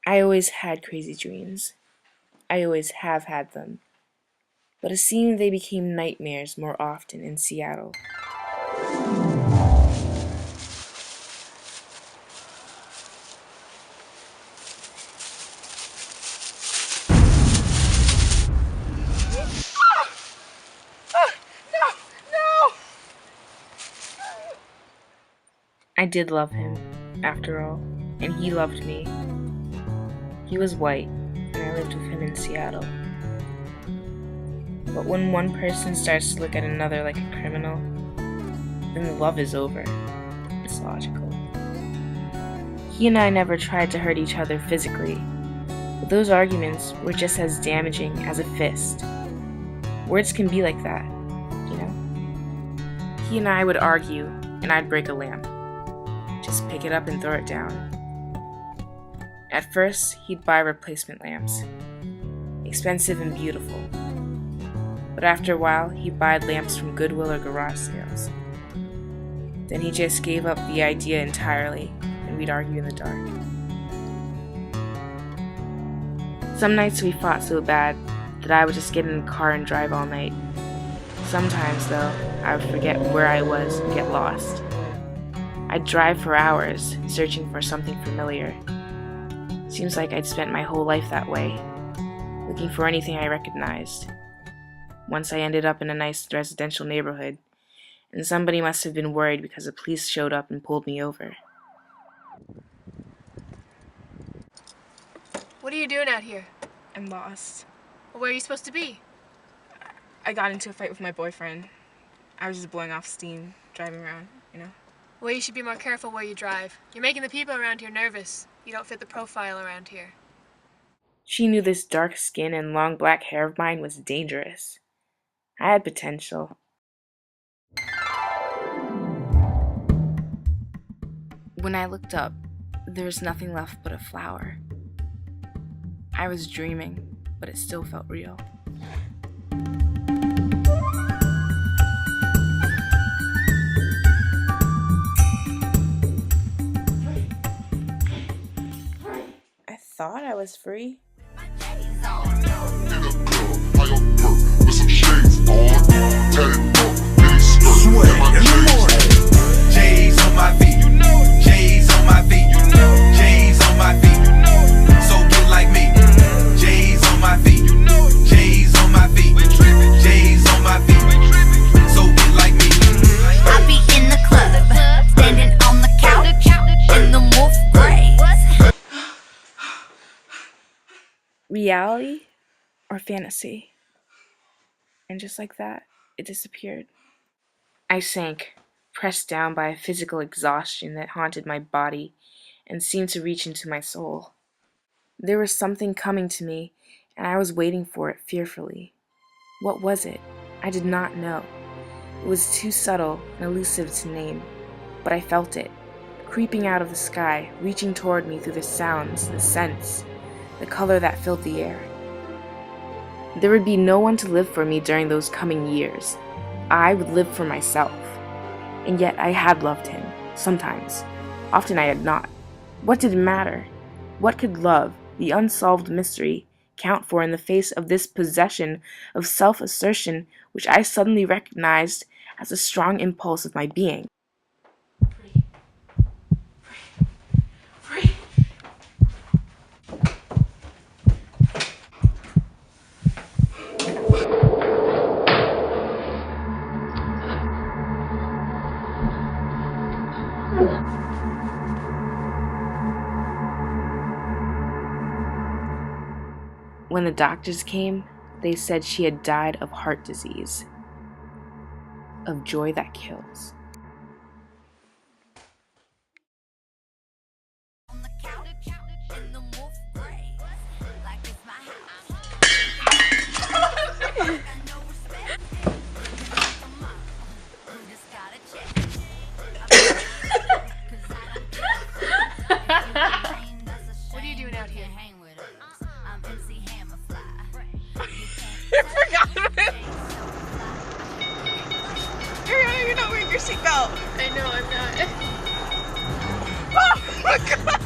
I always had crazy dreams. I always have had them. But it seemed they became nightmares more often in Seattle. I did love him, after all, and he loved me. He was white, and I lived with him in Seattle. But when one person starts to look at another like a criminal, then the love is over. It's logical. He and I never tried to hurt each other physically, but those arguments were just as damaging as a fist. Words can be like that, you know? He and I would argue, and I'd break a lamp. Just pick it up and throw it down. At first, he'd buy replacement lamps, expensive and beautiful. But after a while, he'd buy lamps from Goodwill or garage sales. Then he just gave up the idea entirely, and we'd argue in the dark. Some nights we fought so bad that I would just get in the car and drive all night. Sometimes, though, I would forget where I was and get lost. I'd drive for hours, searching for something familiar. Seems like I'd spent my whole life that way, looking for anything I recognized. Once I ended up in a nice residential neighborhood, and somebody must have been worried because the police showed up and pulled me over. What are you doing out here? I'm lost. Well, where are you supposed to be? I got into a fight with my boyfriend. I was just blowing off steam, driving around, you know? Well, you should be more careful where you drive. You're making the people around here nervous. You don't fit the profile around here. She knew this dark skin and long black hair of mine was dangerous. I had potential. When I looked up, there was nothing left but a flower. I was dreaming, but it still felt real. I thought I was free. J's on my feet, J's on my feet, J's on my feet. So get like me. J's on my feet, J's on my feet, J's on my feet. So get like me. I be in the club, standing on the couch in the wolf gray. Reality or fantasy? And just like that, it disappeared. I sank, pressed down by a physical exhaustion that haunted my body and seemed to reach into my soul. There was something coming to me, and I was waiting for it fearfully. What was it? I did not know. It was too subtle and elusive to name, but I felt it, creeping out of the sky, reaching toward me through the sounds, the scents, the color that filled the air. There would be no one to live for me during those coming years. I would live for myself. And yet I had loved him, sometimes. Often I had not. What did it matter? What could love, the unsolved mystery, count for in the face of this possession of self-assertion which I suddenly recognized as a strong impulse of my being? Free. Free. Free. When the doctors came, they said she had died of heart disease, of joy that kills. On the couch in the wolf gray, like it's my house. I got no respect. You just gotta check. 'Cause I don't give a fuck. What are you doing out here? I'm MC Hammerfly. I forgot of it. Ariana, you're not wearing your seatbelt. I know, I'm not. Oh my god.